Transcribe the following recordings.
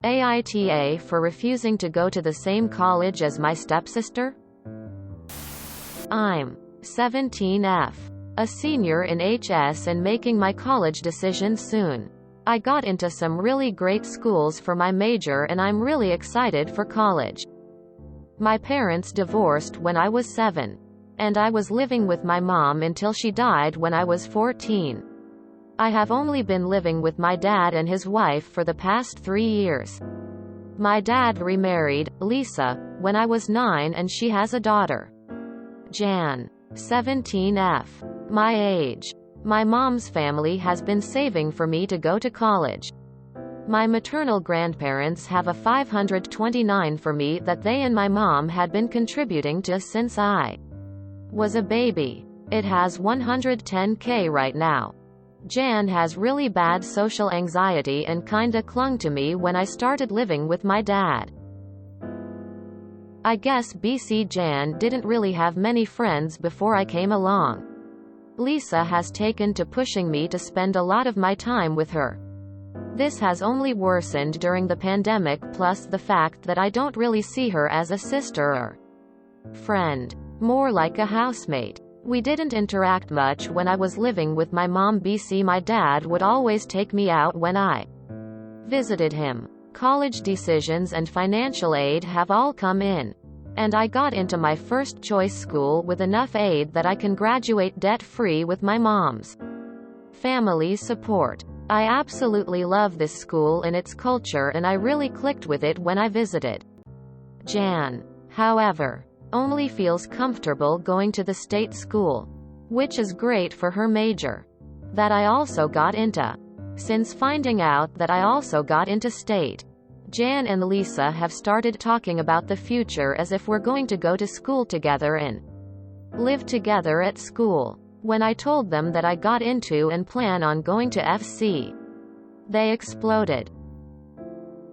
AITA for refusing to go to the same college as my stepsister? I'm 17F, a senior in HS and making my college decision soon. I got into some really great schools for my major and I'm really excited for college. My parents divorced when I was 7, and I was living with my mom until she died when I was 14. I have only been living with my dad and his wife for the past 3 years. My dad remarried, Lisa, when I was 9 and she has a daughter. Jan. 17F. My age. My mom's family has been saving for me to go to college. My maternal grandparents have a 529 for me that they and my mom had been contributing to since I was a baby. It has 110K right now. Jan has really bad social anxiety and kinda clung to me when I started living with my dad. I guess BC Jan didn't really have many friends before I came along. Lisa has taken to pushing me to spend a lot of my time with her. This has only worsened during the pandemic, plus the fact that I don't really see her as a sister or friend. More like a housemate. We didn't interact much when I was living with my mom. BC my dad would always take me out when I visited him. College decisions and financial aid have all come in. And I got into my first choice school with enough aid that I can graduate debt-free with my mom's family support. I absolutely love this school and its culture and I really clicked with it when I visited. Jan, however, only feels comfortable going to the state school, which is great for her major that I also got into. Since finding out that I also got into state, Jan and Lisa have started talking about the future as if we're going to go to school together and live together at school. When I told them that I got into and plan on going to FC, they exploded.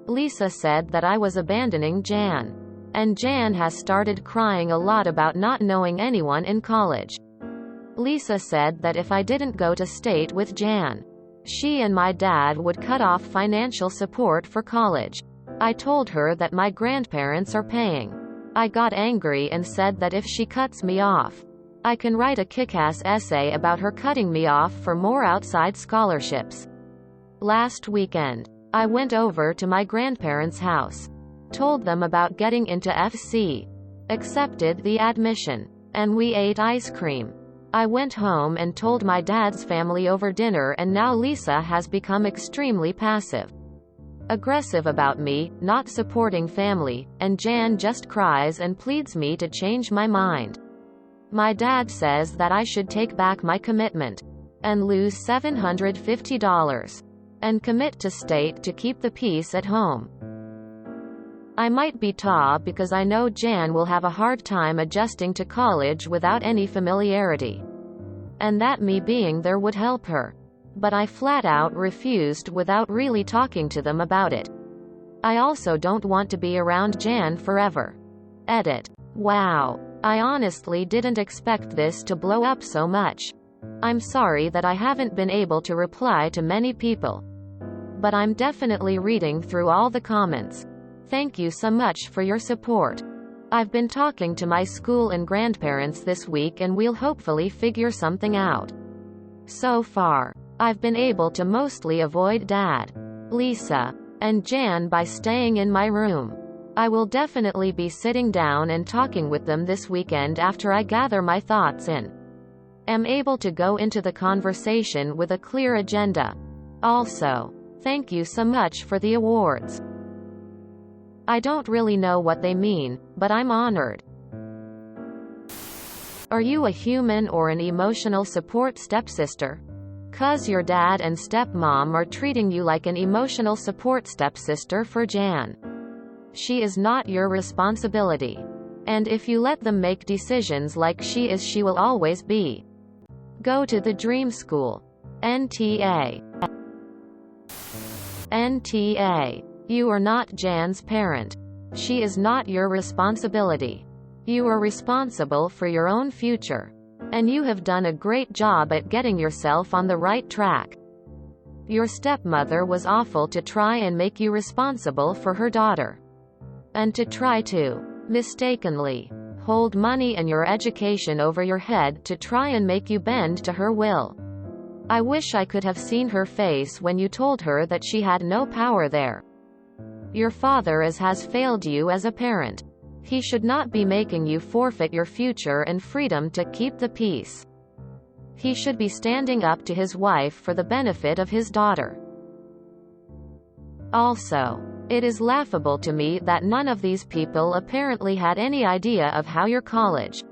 Lisa said that I was abandoning Jan. And Jan has started crying a lot about not knowing anyone in college. Lisa said that if I didn't go to state with Jan, she and my dad would cut off financial support for college. I told her that my grandparents are paying. I got angry and said that if she cuts me off, I can write a kick-ass essay about her cutting me off for more outside scholarships. Last weekend, I went over to my grandparents' house. Told them about getting into FC, accepted the admission, and we ate ice cream. I went home and told my dad's family over dinner and now Lisa has become extremely passive aggressive about me, not supporting family, and Jan just cries and pleads me to change my mind. My dad says that I should take back my commitment and lose $750 and commit to state to keep the peace at home. I might be because I know Jan will have a hard time adjusting to college without any familiarity. And that me being there would help her. But I flat out refused without really talking to them about it. I also don't want to be around Jan forever. Edit. Wow. I honestly didn't expect this to blow up so much. I'm sorry that I haven't been able to reply to many people. But I'm definitely reading through all the comments. Thank you so much for your support. I've been talking to my school and grandparents this week and we'll hopefully figure something out. So far, I've been able to mostly avoid Dad, Lisa, and Jan by staying in my room. I will definitely be sitting down and talking with them this weekend after I gather my thoughts and am able to go into the conversation with a clear agenda. Also, thank you so much for the awards. I don't really know what they mean, but I'm honored. Are you a human or an emotional support stepsister? 'Cause your dad and stepmom are treating you like an emotional support stepsister for Jan. She is not your responsibility. And if you let them make decisions like she is, she will always be. Go to the dream school. NTA. NTA. You are not Jan's parent. She is not your responsibility. You are responsible for your own future. And you have done a great job at getting yourself on the right track. Your stepmother was awful to try and make you responsible for her daughter. And to try to mistakenly hold money and your education over your head to try and make you bend to her will. I wish I could have seen her face when you told her that she had no power there. Your father has failed you as a parent. He should not be making you forfeit your future and freedom to keep the peace. He should be standing up to his wife for the benefit of his daughter. Also, it is laughable to me that none of these people apparently had any idea of how your college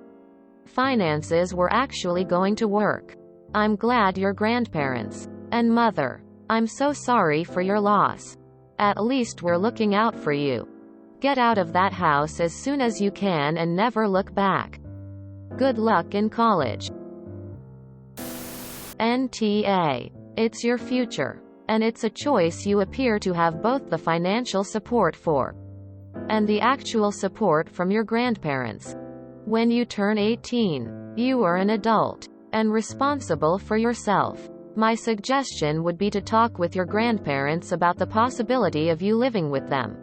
finances were actually going to work. I'm glad your grandparents and mother. I'm so sorry for your loss. At least we're looking out for you. Get out of that house as soon as you can and never look back. Good luck in college. NTA. It's your future. And it's a choice you appear to have both the financial support for and the actual support from your grandparents. When you turn 18, you are an adult and responsible for yourself. My suggestion would be to talk with your grandparents about the possibility of you living with them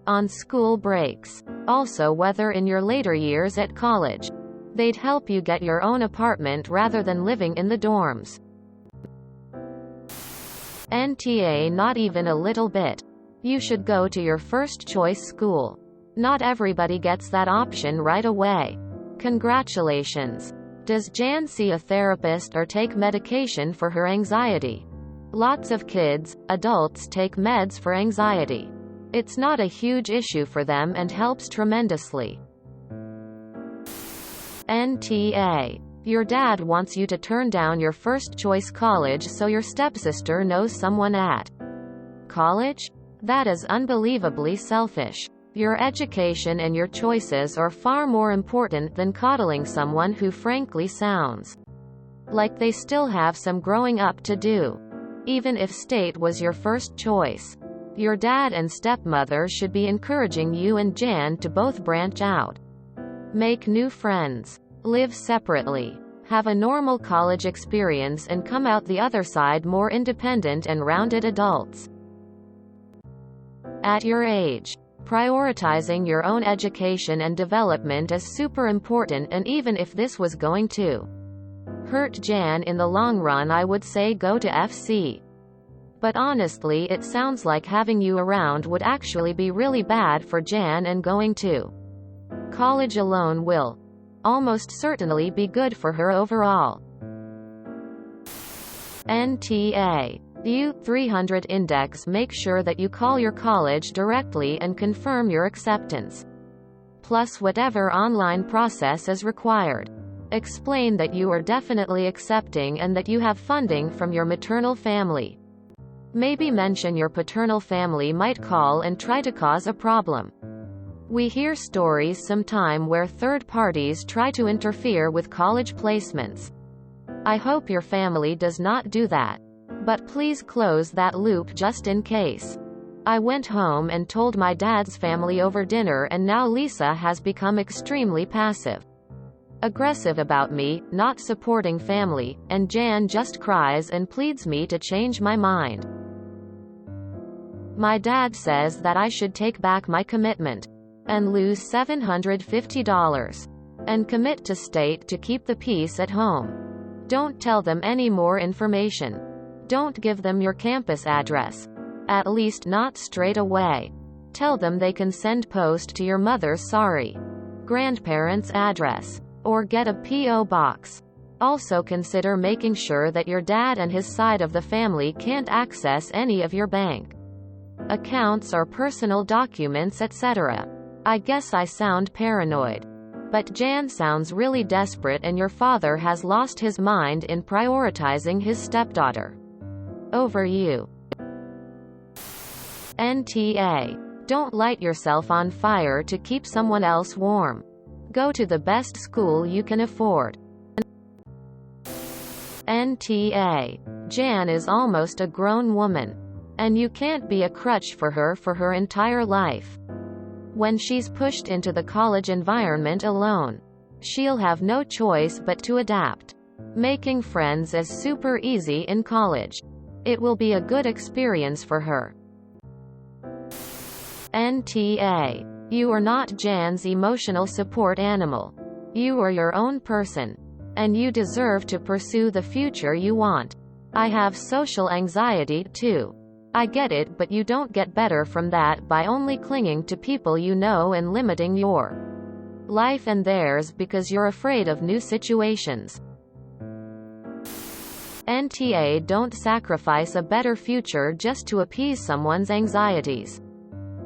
on school breaks. Also, whether in your later years at college, they'd help you get your own apartment rather than living in the dorms. NTA. Not even a little bit. You should go to your first choice school. Not everybody gets that option right away. Congratulations. Does Jan see a therapist or take medication for her anxiety? Lots of kids, adults take meds for anxiety. It's not a huge issue for them and helps tremendously. NTA. Your dad wants you to turn down your first choice college so your stepsister knows someone at college? That is unbelievably selfish. Your education and your choices are far more important than coddling someone who frankly sounds like they still have some growing up to do. Even if state was your first choice, your dad and stepmother should be encouraging you and Jan to both branch out, make new friends, live separately, have a normal college experience and come out the other side more independent and rounded adults. At your age, prioritizing your own education and development is super important, and even if this was going to hurt Jan in the long run, I would say go to FC. But honestly, it sounds like having you around would actually be really bad for Jan, and going to college alone will almost certainly be good for her overall. NTA. U300 Index. Make sure that you call your college directly and confirm your acceptance, plus whatever online process is required. Explain that you are definitely accepting and that you have funding from your maternal family. Maybe mention your paternal family might call and try to cause a problem. We hear stories sometime where third parties try to interfere with college placements. I hope your family does not do that. But please close that loop just in case. I went home and told my dad's family over dinner, and now Lisa has become extremely passive aggressive about me not supporting family, and Jan just cries and pleads me to change my mind. My dad says that I should take back my commitment and lose $750 and commit to state to keep the peace at home. Don't tell them any more information. Don't give them your campus address. At least not straight away. Tell them they can send post to your mother's grandparents' address. Or get a P.O. box. Also consider making sure that your dad and his side of the family can't access any of your bank accounts or personal documents, etc. I guess I sound paranoid. But Jan sounds really desperate, and your father has lost his mind in prioritizing his stepdaughter over you. NTA. Don't light yourself on fire to keep someone else warm. Go to the best school you can afford. NTA. Jan is almost a grown woman, and you can't be a crutch for her entire life. When she's pushed into the college environment alone, she'll have no choice but to adapt. Making friends is super easy in college. It will be a good experience for her. NTA. You are not Jan's emotional support animal. You are your own person. And you deserve to pursue the future you want. I have social anxiety too. I get it, but you don't get better from that by only clinging to people you know and limiting your life and theirs because you're afraid of new situations. NTA. Don't sacrifice a better future just to appease someone's anxieties.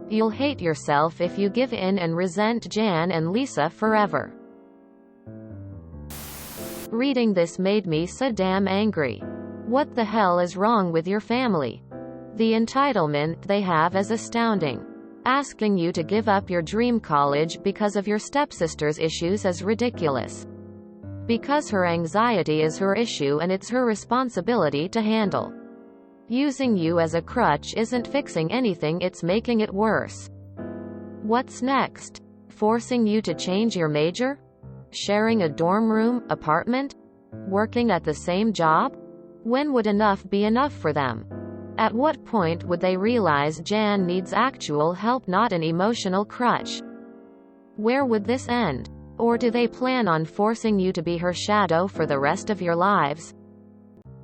You'll hate yourself if you give in and resent Jan and Lisa forever. Reading this made me so damn angry. What the hell is wrong with your family? The entitlement they have is astounding. Asking you to give up your dream college because of your stepsister's issues is ridiculous. Because her anxiety is her issue and it's her responsibility to handle. Using you as a crutch isn't fixing anything, it's making it worse. What's next? Forcing you to change your major? Sharing a dorm room, apartment? Working at the same job? When would enough be enough for them? At what point would they realize Jan needs actual help, not an emotional crutch? Where would this end? Or do they plan on forcing you to be her shadow for the rest of your lives?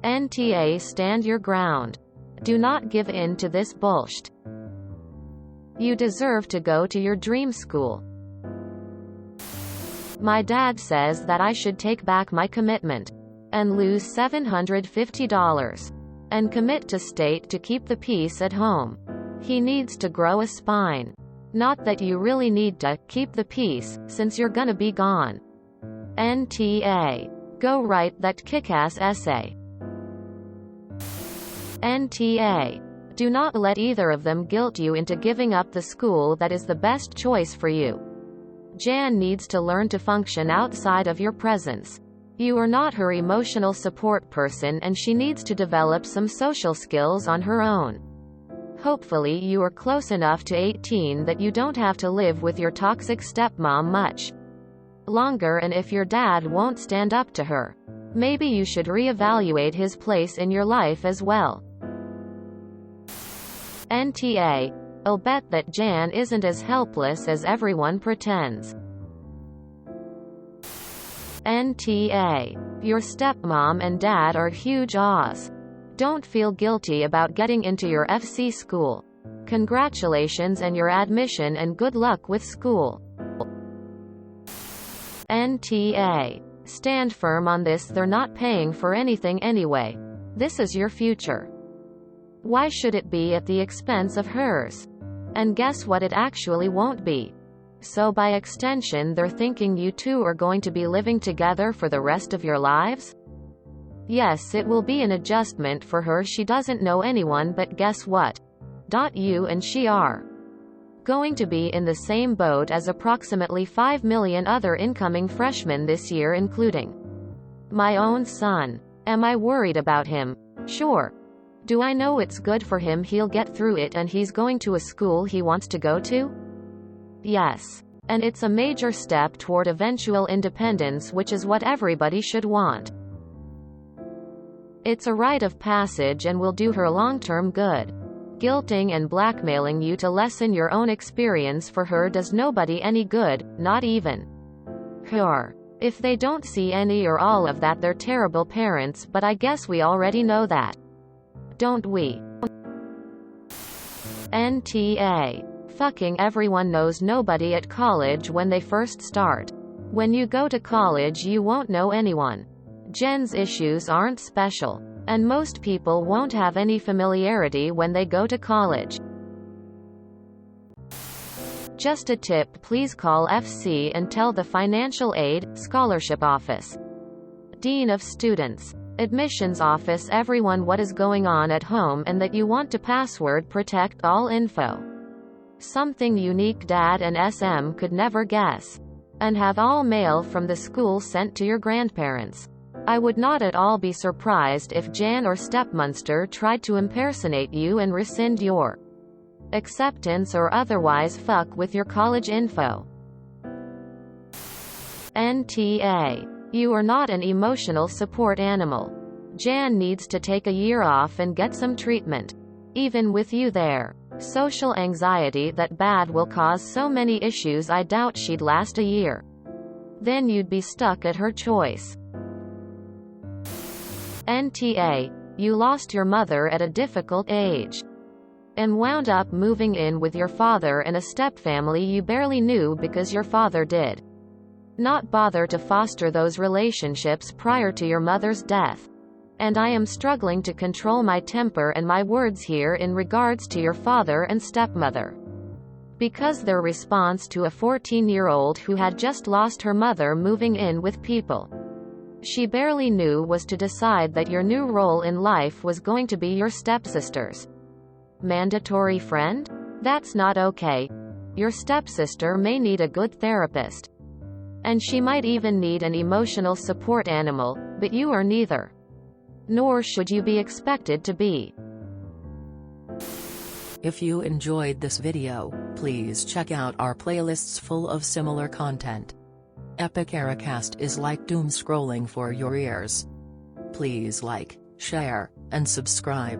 NTA. Stand your ground. Do not give in to this bullshit. You deserve to go to your dream school. My dad says that I should take back my commitment and lose $750 and commit to state to keep the peace at home. He needs to grow a spine. Not that you really need to keep the peace, since you're gonna be gone. NTA. Go write that kick-ass essay. NTA. Do not let either of them guilt you into giving up the school that is the best choice for you. Jan needs to learn to function outside of your presence. You are not her emotional support person and she needs to develop some social skills on her own. Hopefully you are close enough to 18 that you don't have to live with your toxic stepmom much longer, and if your dad won't stand up to her, maybe you should reevaluate his place in your life as well. NTA. I'll bet that Jan isn't as helpless as everyone pretends. NTA. Your stepmom and dad are huge awes. Don't feel guilty about getting into your FC school. Congratulations and your admission, and good luck with school. NTA. Stand firm on this. They're not paying for anything anyway. This is your future. Why should it be at the expense of hers? And guess what? It actually won't be. So by extension, they're thinking you two are going to be living together for the rest of your lives? Yes, it will be an adjustment for her. She doesn't know anyone, but guess what? You and she are going to be in the same boat as approximately 5 million other incoming freshmen this year, including my own son. Am I worried about him? Sure. Do I know it's good for him? He'll get through it and he's going to a school he wants to go to? Yes. And it's a major step toward eventual independence, which is what everybody should want. It's a rite of passage and will do her long-term good. Guilting and blackmailing you to lessen your own experience for her does nobody any good, not even her. If they don't see any or all of that, they're terrible parents, but I guess we already know that. Don't we? NTA. Fucking everyone knows nobody at college when they first start. When you go to college, you won't know anyone. Jen's issues aren't special. And most people won't have any familiarity when they go to college. Just a tip, please call FC and tell the Financial Aid, Scholarship Office, Dean of Students, Admissions Office, everyone what is going on at home and that you want to password protect all info. Something unique Dad and SM could never guess. And have all mail from the school sent to your grandparents. I would not at all be surprised if Jan or Stepmonster tried to impersonate you and rescind your acceptance or otherwise fuck with your college info. NTA. You are not an emotional support animal. Jan needs to take a year off and get some treatment. Even with you there. Social anxiety that bad will cause so many issues I doubt she'd last a year. Then you'd be stuck at her choice. NTA. You lost your mother at a difficult age. And wound up moving in with your father and a stepfamily you barely knew because your father did not bother to foster those relationships prior to your mother's death. And I am struggling to control my temper and my words here in regards to your father and stepmother. Because their response to a 14-year-old who had just lost her mother moving in with people she barely knew was to decide that your new role in life was going to be your stepsister's mandatory friend? That's not okay. Your stepsister may need a good therapist. And she might even need an emotional support animal, but you are neither. Nor should you be expected to be. If you enjoyed this video, please check out our playlists full of similar content. Epic Ericast is like doom scrolling for your ears. Please like, share, and subscribe.